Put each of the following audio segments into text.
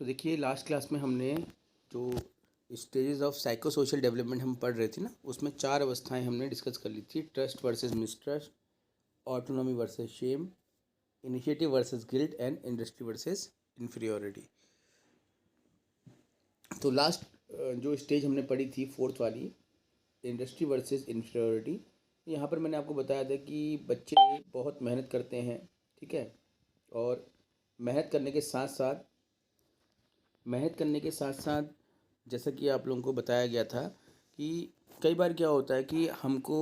तो देखिए last class में हमने जो stages of psycho social development हम पढ़ रहे थे ना, उसमें 4 अवस्थाएं हमने डिस्कस कर ली थी। Trust versus mistrust, autonomy versus shame, initiative versus guilt and industry versus inferiority. तो लास्ट जो स्टेज हमने पढ़ी थी फोर्थ वाली, इंडस्ट्री वर्सेस इन्फीरियोरिटी, यहाँ पर मैंने आपको बताया था कि बच्चे बहुत मेहनत करते हैं, ठीक है। और मेहनत करने के साथ साथ मेहनत करने के साथ साथ जैसा कि आप लोगों को बताया गया था कि कई बार क्या होता है कि हमको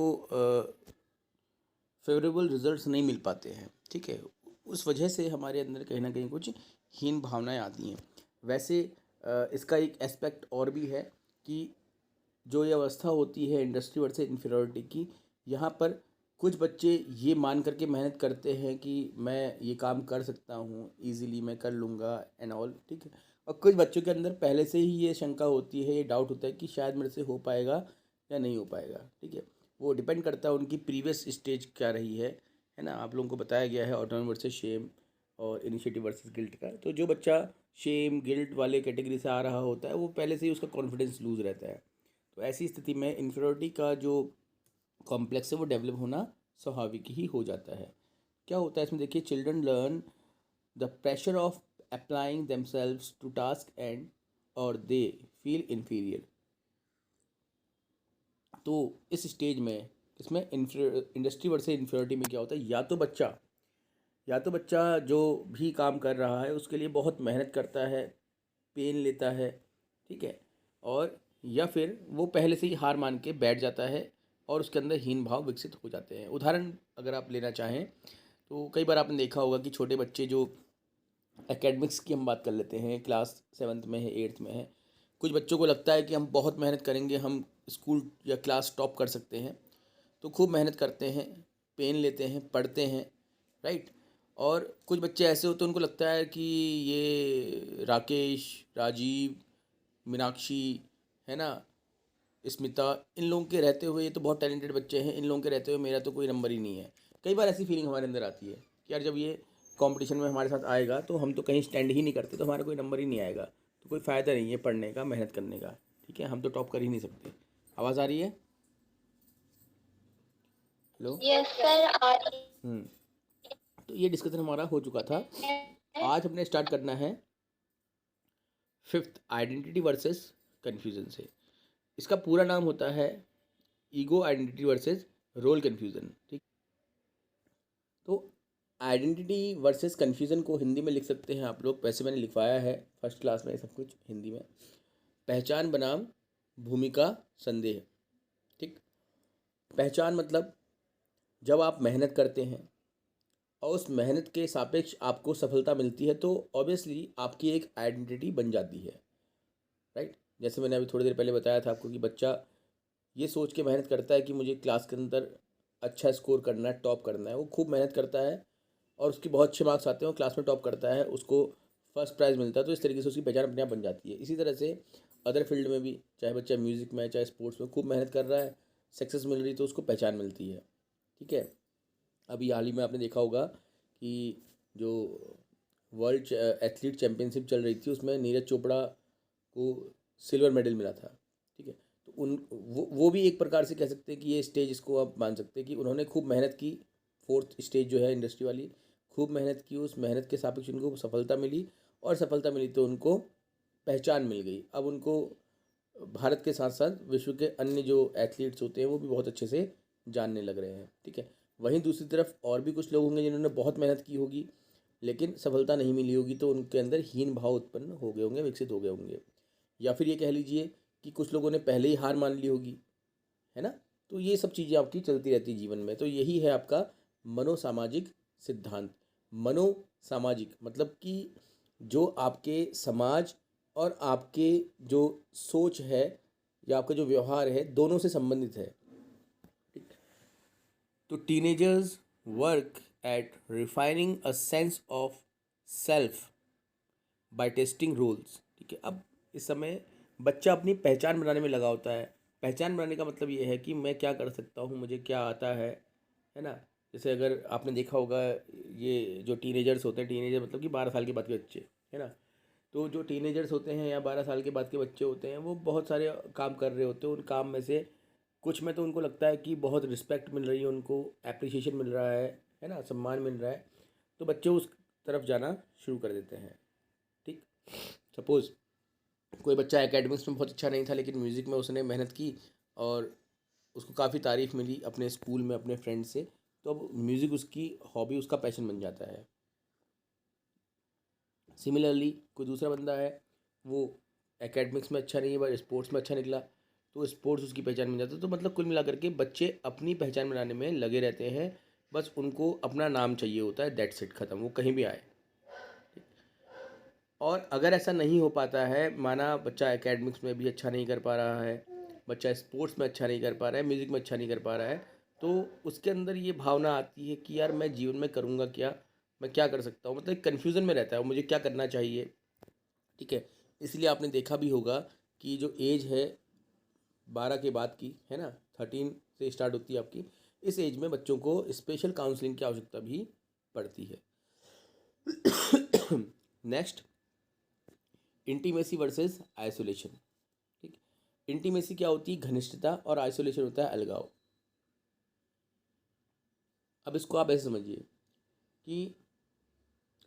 फेवरेबल रिजल्ट्स नहीं मिल पाते हैं, ठीक है। उस वजह से हमारे अंदर कहीं ना कहीं कुछ हीन भावनाएं आती हैं। वैसे इसका एक एस्पेक्ट और भी है कि जो ये अवस्था होती है इंडस्ट्री वर्सेस इन्फीरियरिटी की, यहाँ पर कुछ बच्चे ये मान करके मेहनत करते हैं कि मैं ये काम कर सकता हूँ, इजीली मैं कर लूँगा एंड ऑल, ठीक है। और कुछ बच्चों के अंदर पहले से ही ये शंका होती है, ये डाउट होता है कि शायद मेरे से हो पाएगा या नहीं हो पाएगा, ठीक है। वो डिपेंड करता है उनकी प्रीवियस स्टेज क्या रही है ना। आप लोगों को बताया गया है ऑटोनॉमी वर्सेस शेम और इनिशिएटिव वर्सेस गिल्ट का। तो जो बच्चा शेम गिल्ट वाले कैटेगरी से आ रहा होता है वो पहले से ही उसका कॉन्फिडेंस लूज़ रहता है। तो ऐसी स्थिति में इन्फीरियरिटी का जो कॉम्प्लेक्स है वो डेवलप होना स्वाभाविक ही हो जाता है। क्या होता है इसमें देखिए, children learn the pressure of applying themselves to task and और दे फील इन्फीरियर। तो इस स्टेज में इसमें इंडस्ट्री वर्सेस इन्फीरियरिटी में क्या होता है, या तो बच्चा जो भी काम कर रहा है उसके लिए बहुत मेहनत करता है, पेन लेता है, ठीक है। और या फिर वो पहले से ही हार मान के बैठ जाता है और उसके अंदर हीन भाव विकसित हो जाते हैं। उदाहरण अगर आप लेना चाहें तो कई बार आपने देखा होगा कि छोटे बच्चे जो एकेडमिक्स की हम बात कर लेते हैं, क्लास 7th में है, 8th में है, कुछ बच्चों को लगता है कि हम बहुत मेहनत करेंगे, हम स्कूल या क्लास टॉप कर सकते हैं। तो खूब मेहनत करते हैं, पेन लेते हैं, पढ़ते हैं, राइट। और कुछ बच्चे ऐसे होते हैं उनको लगता है कि ये राकेश, राजीव, मीनाक्षी, है ना, स्मिता, इन लोगों के रहते हुए ये तो बहुत टैलेंटेड बच्चे हैं, इन लोगों के रहते हुए मेरा तो कोई नंबर ही नहीं है। कई बार ऐसी फीलिंग हमारे अंदर आती है कि यार जब ये कंपटीशन में हमारे साथ आएगा तो हम तो कहीं स्टैंड ही नहीं करते, तो हमारा कोई नंबर ही नहीं आएगा, तो कोई फ़ायदा नहीं है पढ़ने का, मेहनत करने का, ठीक है, हम तो टॉप कर ही नहीं सकते। आवाज़ आ रही है? हेलो। यस सर आ रही हम्म। तो ये डिस्कशन हमारा हो चुका था। है। आज हमने स्टार्ट करना है फिफ्थ, आइडेंटिटी वर्सेस कन्फ्यूज़न से। इसका पूरा नाम होता है ego identity versus role confusion, ठीक। तो आइडेंटिटी वर्सेस कन्फ्यूज़न को हिंदी में लिख सकते हैं आप लोग, वैसे मैंने लिखवाया है फर्स्ट क्लास में सब कुछ हिंदी में। पहचान बनाम भूमिका संदेह, ठीक। पहचान मतलब जब आप मेहनत करते हैं और उस मेहनत के सापेक्ष आपको सफलता मिलती है तो ऑब्वियसली आपकी एक आइडेंटिटी बन जाती है, राइट। जैसे मैंने अभी थोड़ी देर पहले बताया था आपको कि बच्चा ये सोच के मेहनत करता है कि मुझे क्लास के अंदर अच्छा स्कोर करना है, टॉप करना है, वो खूब मेहनत करता है और उसके बहुत अच्छे मार्क्स आते हैं, वो क्लास में टॉप करता है, उसको फर्स्ट प्राइज़ मिलता है, तो इस तरीके से उसकी पहचान अपने आप बन जाती है। इसी तरह से अदर फील्ड में भी, चाहे बच्चा म्यूज़िक में चाहे स्पोर्ट्स में खूब मेहनत कर रहा है, सक्सेस मिल रही तो उसको पहचान मिलती है, ठीक है। अभी हाल ही में आपने देखा होगा कि जो वर्ल्ड एथलीट चैम्पियनशिप चल रही थी उसमें नीरज चोपड़ा को सिल्वर मेडल मिला था, ठीक है। तो वो भी एक प्रकार से कह सकते हैं कि ये स्टेज, इसको आप मान सकते हैं कि उन्होंने खूब मेहनत की। फोर्थ स्टेज जो है इंडस्ट्री वाली, खूब मेहनत की, उस मेहनत के सापेक्ष उनको सफलता मिली, और सफलता मिली तो उनको पहचान मिल गई। अब उनको भारत के साथ साथ विश्व के अन्य जो एथलीट्स होते हैं वो भी बहुत अच्छे से जानने लग रहे हैं, ठीक है। वहीं दूसरी तरफ और भी कुछ लोग होंगे जिन्होंने बहुत मेहनत की होगी लेकिन सफलता नहीं मिली होगी, तो उनके अंदर हीन भाव उत्पन्न हो गए होंगे, विकसित हो गए होंगे। या फिर ये कह लीजिए कि कुछ लोगों ने पहले ही हार मान ली होगी, है ना। तो ये सब चीज़ें आपकी चलती रहती जीवन में। तो यही है आपका मनोसामाजिक सिद्धांत। मनोसामाजिक मतलब कि जो आपके समाज और आपके जो सोच है या आपका जो व्यवहार है दोनों से संबंधित है, ठीक। तो teenagers work at refining a sense of self by testing rules, ठीक है। अब इस समय बच्चा अपनी पहचान बनाने में लगा होता है। पहचान बनाने का मतलब ये है कि मैं क्या कर सकता हूँ, मुझे क्या आता है ना। जैसे अगर आपने देखा होगा, ये जो टीनेजर्स होते हैं, टीनेजर मतलब कि 12 साल के बाद के बच्चे, है ना, तो जो टीनेजर्स होते हैं या 12 साल के बाद के बच्चे होते हैं वो बहुत सारे काम कर रहे होते हैं। उन काम में से कुछ में तो उनको लगता है कि बहुत रिस्पेक्ट मिल रही है, उनको एप्रिसिएशन मिल रहा है ना, सम्मान मिल रहा है, तो बच्चे उस तरफ जाना शुरू कर देते हैं। ठीक, सपोज़ कोई बच्चा एकेडमिक्स में बहुत अच्छा नहीं था लेकिन म्यूज़िक में उसने मेहनत की और उसको काफ़ी तारीफ़ मिली अपने स्कूल में अपने फ्रेंड से, तो अब म्यूज़िक उसकी हॉबी, उसका पैशन बन जाता है। सिमिलरली कोई दूसरा बंदा है, वो एकेडमिक्स में अच्छा नहीं है बट स्पोर्ट्स में अच्छा निकला, तो स्पोर्ट्स उसकी पहचान बन जाता है। तो मतलब कुल मिलाकर के बच्चे अपनी पहचान बनाने में लगे रहते हैं, बस उनको अपना नाम चाहिए होता है, दैट्स इट, ख़त्म, वो कहीं भी आए। और अगर ऐसा नहीं हो पाता है, माना बच्चा एकेडमिक्स में भी अच्छा नहीं कर पा रहा है, बच्चा स्पोर्ट्स में अच्छा नहीं कर पा रहा है, म्यूज़िक में अच्छा नहीं कर पा रहा है, तो उसके अंदर ये भावना आती है कि यार मैं जीवन में करूँगा क्या, मैं क्या कर सकता हूँ, मतलब कन्फ्यूज़न में रहता है मुझे क्या करना चाहिए। ठीक है, इसलिए आपने देखा भी होगा कि जो एज है 12 के बाद की, है ना, 13 से स्टार्ट होती है आपकी, इस एज में बच्चों को स्पेशल काउंसलिंग की आवश्यकता भी पड़ती है। Next, intimacy versus isolation. ठीक, इंटीमेसी क्या होती है, घनिष्ठता, और आइसोलेशन होता है अलगाव। अब इसको आप ऐसे समझिए कि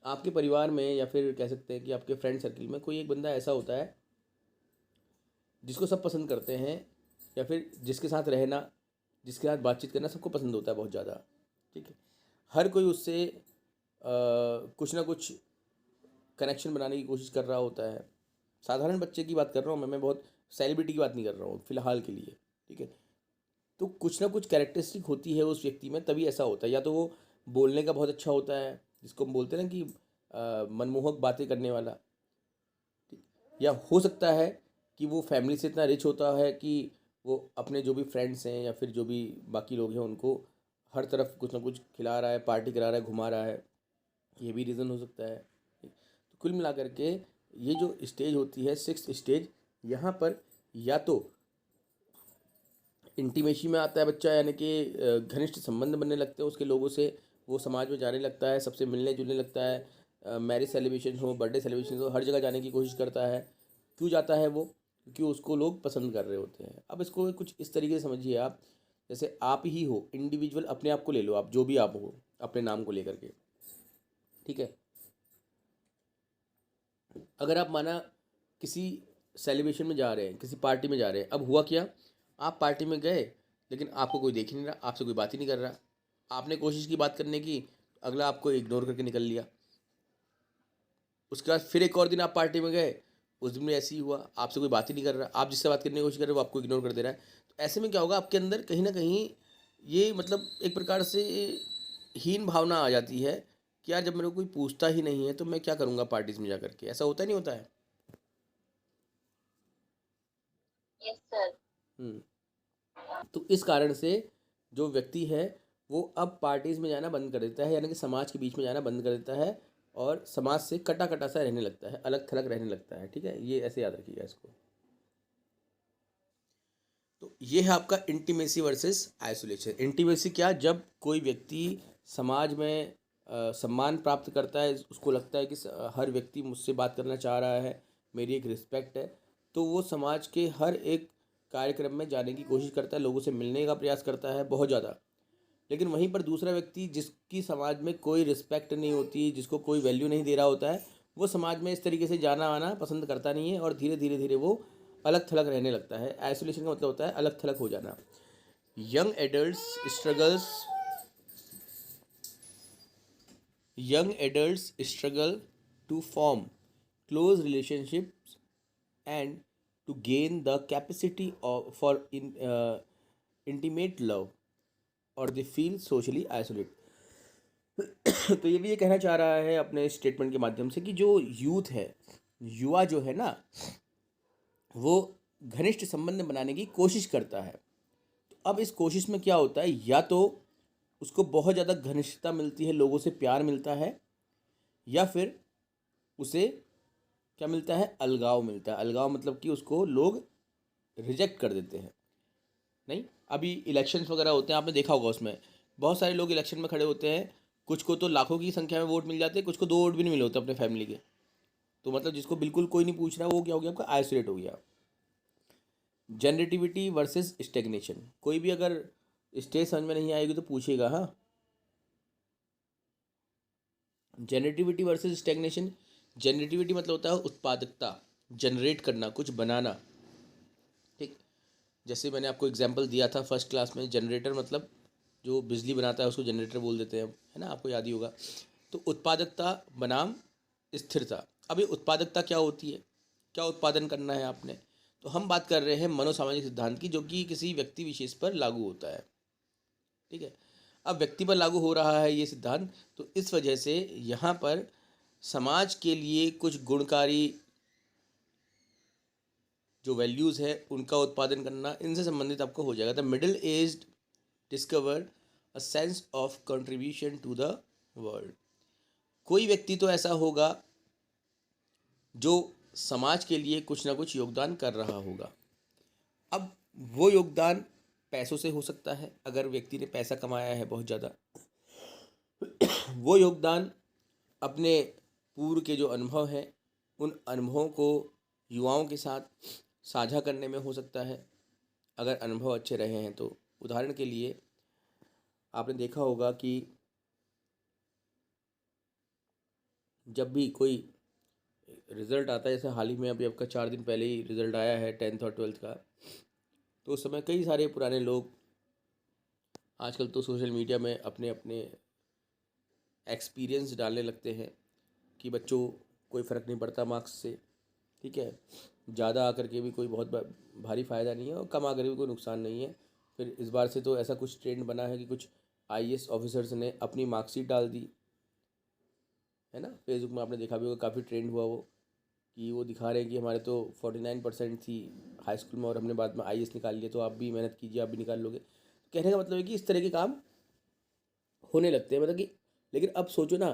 आपके परिवार में या फिर कह सकते हैं कि आपके फ्रेंड सर्किल में कोई एक बंदा ऐसा होता है जिसको सब पसंद करते हैं, या फिर जिसके साथ रहना, जिसके साथ बातचीत करना सबको पसंद होता है बहुत ज़्यादा। ठीक है, हर कोई उससे कुछ ना कुछ कनेक्शन बनाने की कोशिश कर रहा होता है। साधारण बच्चे की बात कर रहा हूँ मैं बहुत सेलिब्रिटी की बात नहीं कर रहा हूँ फ़िलहाल के लिए। ठीक है, तो कुछ ना कुछ कैरेक्टरिस्टिक होती है उस व्यक्ति में, तभी ऐसा होता है। या तो वो बोलने का बहुत अच्छा होता है, जिसको हम बोलते हैं ना कि मनमोहक बातें करने वाला। या हो सकता है कि वो फैमिली से इतना रिच होता है कि वो अपने जो भी फ्रेंड्स हैं या फिर जो भी बाकी लोग हैं उनको हर तरफ कुछ ना कुछ खिला रहा है, पार्टी करा रहा है, घुमा रहा है, ये भी रीज़न हो सकता है। तो कुल मिलाकर के ये जो स्टेज होती है, 6th स्टेज, यहाँ पर या तो इंटीमेसी में आता है बच्चा, यानी कि घनिष्ठ संबंध बनने लगते हैं उसके लोगों से, वो समाज में जाने लगता है, सबसे मिलने जुलने लगता है, मैरिज सेलिब्रेशन हो, बर्थडे सेलिब्रेशन हो, हर जगह जाने की कोशिश करता है। क्यों जाता है वो? क्योंकि उसको लोग पसंद कर रहे होते हैं। अब इसको कुछ इस तरीके से समझिए आप, जैसे आप ही हो इंडिविजुअल, अपने आप को ले लो, आप जो भी आप हो अपने नाम को लेकर के। ठीक है, अगर आप माना किसी सेलिब्रेशन में जा रहे हैं, किसी पार्टी में जा रहे हैं, अब हुआ क्या, आप पार्टी में गए लेकिन आपको कोई देख ही नहीं रहा, आपसे कोई बात ही नहीं कर रहा, आपने कोशिश की बात करने की, अगला आपको इग्नोर करके निकल लिया। उसके बाद फिर एक और दिन आप पार्टी में गए, उस दिन भी ऐसे ही हुआ, आपसे कोई बात ही नहीं कर रहा, आप जिससे बात करने की कोशिश कर रहे हो वो आपको इग्नोर कर दे रहा है। तो ऐसे में क्या होगा, आपके अंदर कहीं ना कहीं ये मतलब एक प्रकार से हीन भावना आ जाती है कि यार जब मेरे को कोई पूछता ही नहीं है तो मैं क्या करूँगा पार्टीज में जा करके। ऐसा होता नहीं होता है? Yes sir. हम्म, तो इस कारण से जो व्यक्ति है वो अब पार्टीज़ में जाना बंद कर देता है, यानी कि समाज के बीच में जाना बंद कर देता है और समाज से कटा कटा सा रहने लगता है, अलग थलग रहने लगता है। ठीक है, ये ऐसे याद रखिएगा इसको। तो ये है आपका इंटीमेसी वर्सेस आइसोलेशन। इंटीमेसी क्या, जब कोई व्यक्ति समाज में सम्मान प्राप्त करता है, उसको लगता है कि हर व्यक्ति मुझसे बात करना चाह रहा है, मेरी एक रिस्पेक्ट है, तो वो समाज के हर एक कार्यक्रम में जाने की कोशिश करता है, लोगों से मिलने का प्रयास करता है बहुत ज़्यादा। लेकिन वहीं पर दूसरा व्यक्ति जिसकी समाज में कोई रिस्पेक्ट नहीं होती, जिसको कोई वैल्यू नहीं दे रहा होता है, वो समाज में इस तरीके से जाना आना पसंद करता नहीं है और धीरे धीरे धीरे वो अलग थलग रहने लगता है। आइसोलेशन का मतलब होता है अलग थलग हो जाना। Young adults struggles young adults struggle to form close relationships and to gain the capacity for intimate love, or they feel socially isolated। तो ये भी ये कहना चाह रहा है अपने स्टेटमेंट के माध्यम से कि जो यूथ है, युवा जो है ना, वो घनिष्ठ संबंध बनाने की कोशिश करता है। तो अब इस कोशिश में क्या होता है, या तो उसको बहुत ज़्यादा घनिष्ठता मिलती है, लोगों से प्यार मिलता है, या फिर उसे क्या मिलता है, अलगाव मिलता है। अलगाव मतलब कि उसको लोग रिजेक्ट कर देते हैं। नहीं, अभी इलेक्शंस वगैरह होते हैं, आपने देखा होगा, उसमें बहुत सारे लोग इलेक्शन में खड़े होते हैं, कुछ को तो लाखों की संख्या में वोट मिल जाते हैं, कुछ को 2 वोट भी नहीं मिले होते अपने फैमिली के। तो मतलब जिसको बिल्कुल कोई नहीं पूछ रहा वो क्या हो गया, आपका आइसोलेट हो गया। जनरेटिविटी वर्सेस स्टेग्नेशन, कोई भी अगर स्टेज समझ में नहीं आएगी तो पूछेगा। हाँ, जनरेटिविटी वर्सेस स्टेग्नेशन। जनरेटिविटी मतलब होता है उत्पादकता, जनरेट करना, कुछ बनाना। ठीक, जैसे मैंने आपको एग्जांपल दिया था फर्स्ट क्लास में, जनरेटर मतलब जो बिजली बनाता है उसको जनरेटर बोल देते हैं, है ना, आपको याद ही होगा। तो उत्पादकता बनाम स्थिरता। अब ये उत्पादकता क्या होती है, क्या उत्पादन करना है आपने, तो हम बात कर रहे हैं मनोसामाजिक सिद्धांत की, जो कि किसी व्यक्ति विशेष पर लागू होता है। ठीक है, अब व्यक्ति पर लागू हो रहा है ये सिद्धांत, तो इस वजह से यहाँ पर समाज के लिए कुछ गुणकारी जो वैल्यूज़ है उनका उत्पादन करना, इनसे संबंधित आपको हो जाएगा। The middle aged discover a sense of contribution to the world. कोई व्यक्ति तो ऐसा होगा जो समाज के लिए कुछ ना कुछ योगदान कर रहा होगा। अब वो योगदान पैसों से हो सकता है, अगर व्यक्ति ने पैसा कमाया है बहुत ज़्यादा। वो योगदान अपने पूर्व के जो अनुभव हैं उन अनुभवों को युवाओं के साथ साझा करने में हो सकता है, अगर अनुभव अच्छे रहे हैं तो। उदाहरण के लिए आपने देखा होगा कि जब भी कोई रिज़ल्ट आता है, जैसे हाल ही में अभी आपका 4 दिन पहले ही रिज़ल्ट आया है 10th और 12th का, तो उस समय कई सारे पुराने लोग आजकल तो सोशल मीडिया में अपने अपने एक्सपीरियंस डालने लगते हैं कि बच्चों कोई फ़र्क नहीं पड़ता मार्क्स से। ठीक है, ज़्यादा आकर के भी कोई बहुत भारी फ़ायदा नहीं है और कम आकर भी कोई नुकसान नहीं है। फिर इस बार से तो ऐसा कुछ ट्रेंड बना है कि कुछ आईएएस ऑफिसर्स ने अपनी मार्कशीट डाल दी है ना। फेसबुक में आपने देखा भी होगा, काफ़ी ट्रेंड हुआ वो, कि वो दिखा रहे हैं कि हमारे तो 49% थी हाई स्कूल में और हमने बाद में आईएएस निकाल लिया, तो आप भी मेहनत कीजिए, आप भी निकाल लोगे। कहने का मतलब है कि इस तरह के काम होने लगते हैं, मतलब कि, लेकिन अब सोचो ना,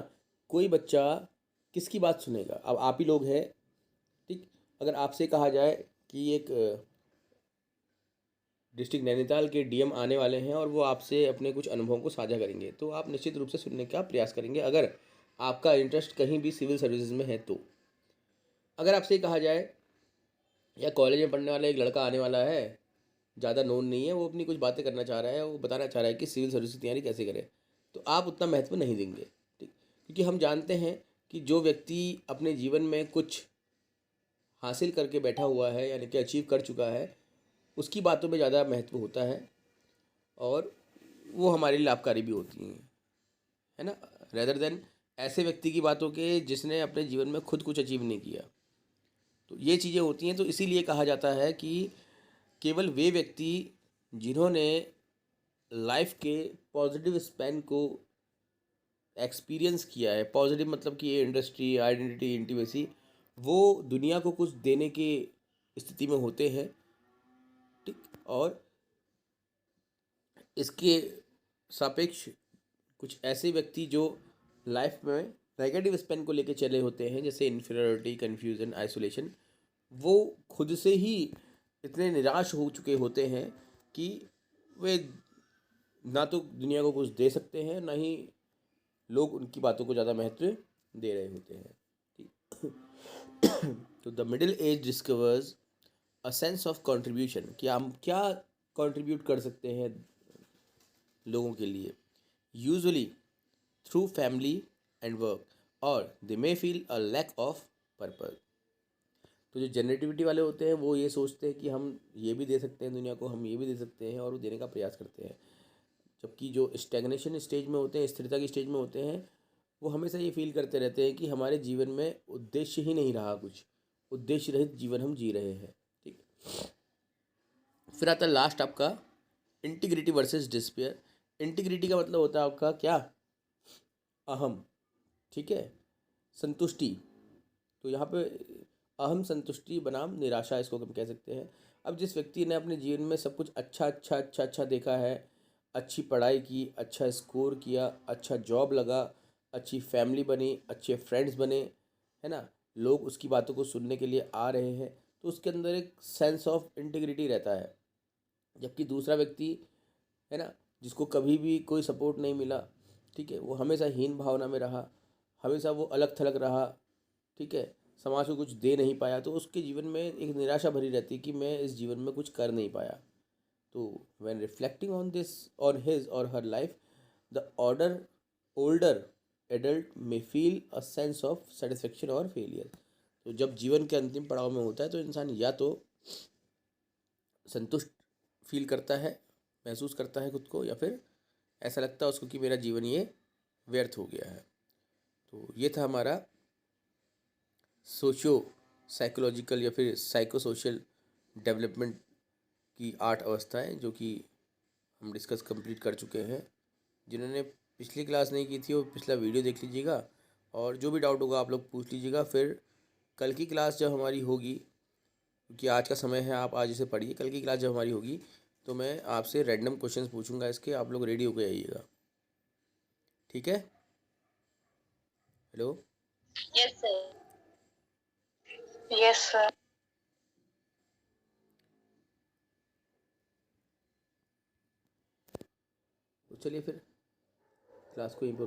कोई बच्चा किसकी बात सुनेगा। अब आप ही लोग हैं, ठीक, अगर आपसे कहा जाए कि एक डिस्ट्रिक्ट नैनीताल के डीएम आने वाले हैं और वो आपसे अपने कुछ अनुभवों को साझा करेंगे, तो आप निश्चित रूप से सुनने का प्रयास करेंगे, अगर आपका इंटरेस्ट कहीं भी सिविल सर्विसेज में है तो। अगर आपसे कहा जाए या कॉलेज में पढ़ने वाला एक लड़का आने वाला है, ज़्यादा नोन नहीं है, वो अपनी कुछ बातें करना चाह रहा है, वो बताना चाह रहा है कि सिविल सर्विस की तैयारी कैसे करें, तो आप उतना महत्व नहीं देंगे। ठीक, क्योंकि हम जानते हैं कि जो व्यक्ति अपने जीवन में कुछ हासिल करके बैठा हुआ है, यानी कि अचीव कर चुका है, उसकी बातों में ज़्यादा महत्व होता है और वो हमारे लिए लाभकारी भी होती हैं, है ना, रेदर देन ऐसे व्यक्ति की बातों के जिसने अपने जीवन में खुद कुछ अचीव नहीं किया। तो ये चीज़ें होती हैं, तो इसीलिए कहा जाता है कि केवल वे व्यक्ति जिन्होंने लाइफ के पॉजिटिव स्पेन को एक्सपीरियंस किया है, पॉजिटिव मतलब कि ये इंडस्ट्री, आइडेंटिटी, इंटीमेसी, वो दुनिया को कुछ देने की स्थिति में होते हैं। ठीक, और इसके सापेक्ष कुछ ऐसे व्यक्ति जो लाइफ में नेगेटिव स्पेन को लेके चले होते हैं, जैसे इन्फीरियरिटी, कन्फ्यूज़न, आइसोलेशन, वो खुद से ही इतने निराश हो चुके होते हैं कि वे ना तो दुनिया को कुछ दे सकते हैं, ना ही लोग उनकी बातों को ज़्यादा महत्व दे रहे होते हैं। ठीक, तो the middle age discovers a sense of contribution, कि हम क्या कंट्रीब्यूट कर सकते हैं लोगों के लिए, usually through family and work, और they may feel a lack of purpose. तो जो जनरेटिविटी वाले होते हैं वो ये सोचते हैं कि हम ये भी दे सकते हैं दुनिया को, हम ये भी दे सकते हैं, और वो देने का प्रयास करते हैं। जबकि जो स्टैग्नेशन स्टेज में होते हैं, स्थिरता की स्टेज में होते हैं, वो हमेशा ये फील करते रहते हैं कि हमारे जीवन में उद्देश्य ही नहीं रहा, कुछ उद्देश्य रहित जीवन हम जी रहे हैं। ठीक, फिर आता है लास्ट आपका इंटीग्रिटी वर्सेस डिस्पेयर। इंटीग्रिटी का मतलब होता है आपका क्या, अहम। ठीक है, संतुष्टि। तो यहाँ पे अहम संतुष्टि बनाम निराशा, इसको हम कह सकते हैं। अब जिस व्यक्ति ने अपने जीवन में सब कुछ अच्छा अच्छा अच्छा अच्छा देखा है, अच्छी पढ़ाई की, अच्छा स्कोर किया, अच्छा जॉब लगा, अच्छी फैमिली बनी, अच्छे फ्रेंड्स बने, है ना, लोग उसकी बातों को सुनने के लिए आ रहे हैं, तो उसके अंदर एक सेंस ऑफ इंटीग्रिटी रहता है। जबकि दूसरा व्यक्ति, है ना, जिसको कभी भी कोई सपोर्ट नहीं मिला, ठीक है, वो हमेशा हीन भावना में रहा, हमेशा वो अलग थलग रहा, ठीक है, समाज को कुछ दे नहीं पाया तो उसके जीवन में एक निराशा भरी रहती है कि मैं इस जीवन में कुछ कर नहीं पाया। तो when reflecting on this, on his or her life, the order older adult में feel a sense of satisfaction और फेलियर। तो जब जीवन के अंतिम पड़ाव में होता है तो इंसान या तो संतुष्ट फील करता है, महसूस करता है खुद को, या फिर ऐसा लगता है उसको कि मेरा जीवन ये व्यर्थ हो गया है। तो ये था हमारा सोशियो साइकोलॉजिकल या फिर साइको सोशल डेवलपमेंट की 8 अवस्थाएं, जो कि हम डिस्कस कंप्लीट कर चुके हैं। जिन्होंने पिछली क्लास नहीं की थी वो पिछला वीडियो देख लीजिएगा, और जो भी डाउट होगा आप लोग पूछ लीजिएगा। फिर कल की क्लास जब हमारी होगी, क्योंकि आज का समय है, आप आज इसे पढ़िए, कल की क्लास जब हमारी होगी तो मैं आपसे रैंडम क्वेश्चंस पूछूंगा इसके, आप लोग रेडी होकर आइएगा। ठीक है? Hello? Yes, sir. Yes, sir. तो चलिए फिर क्लास को यहीं पर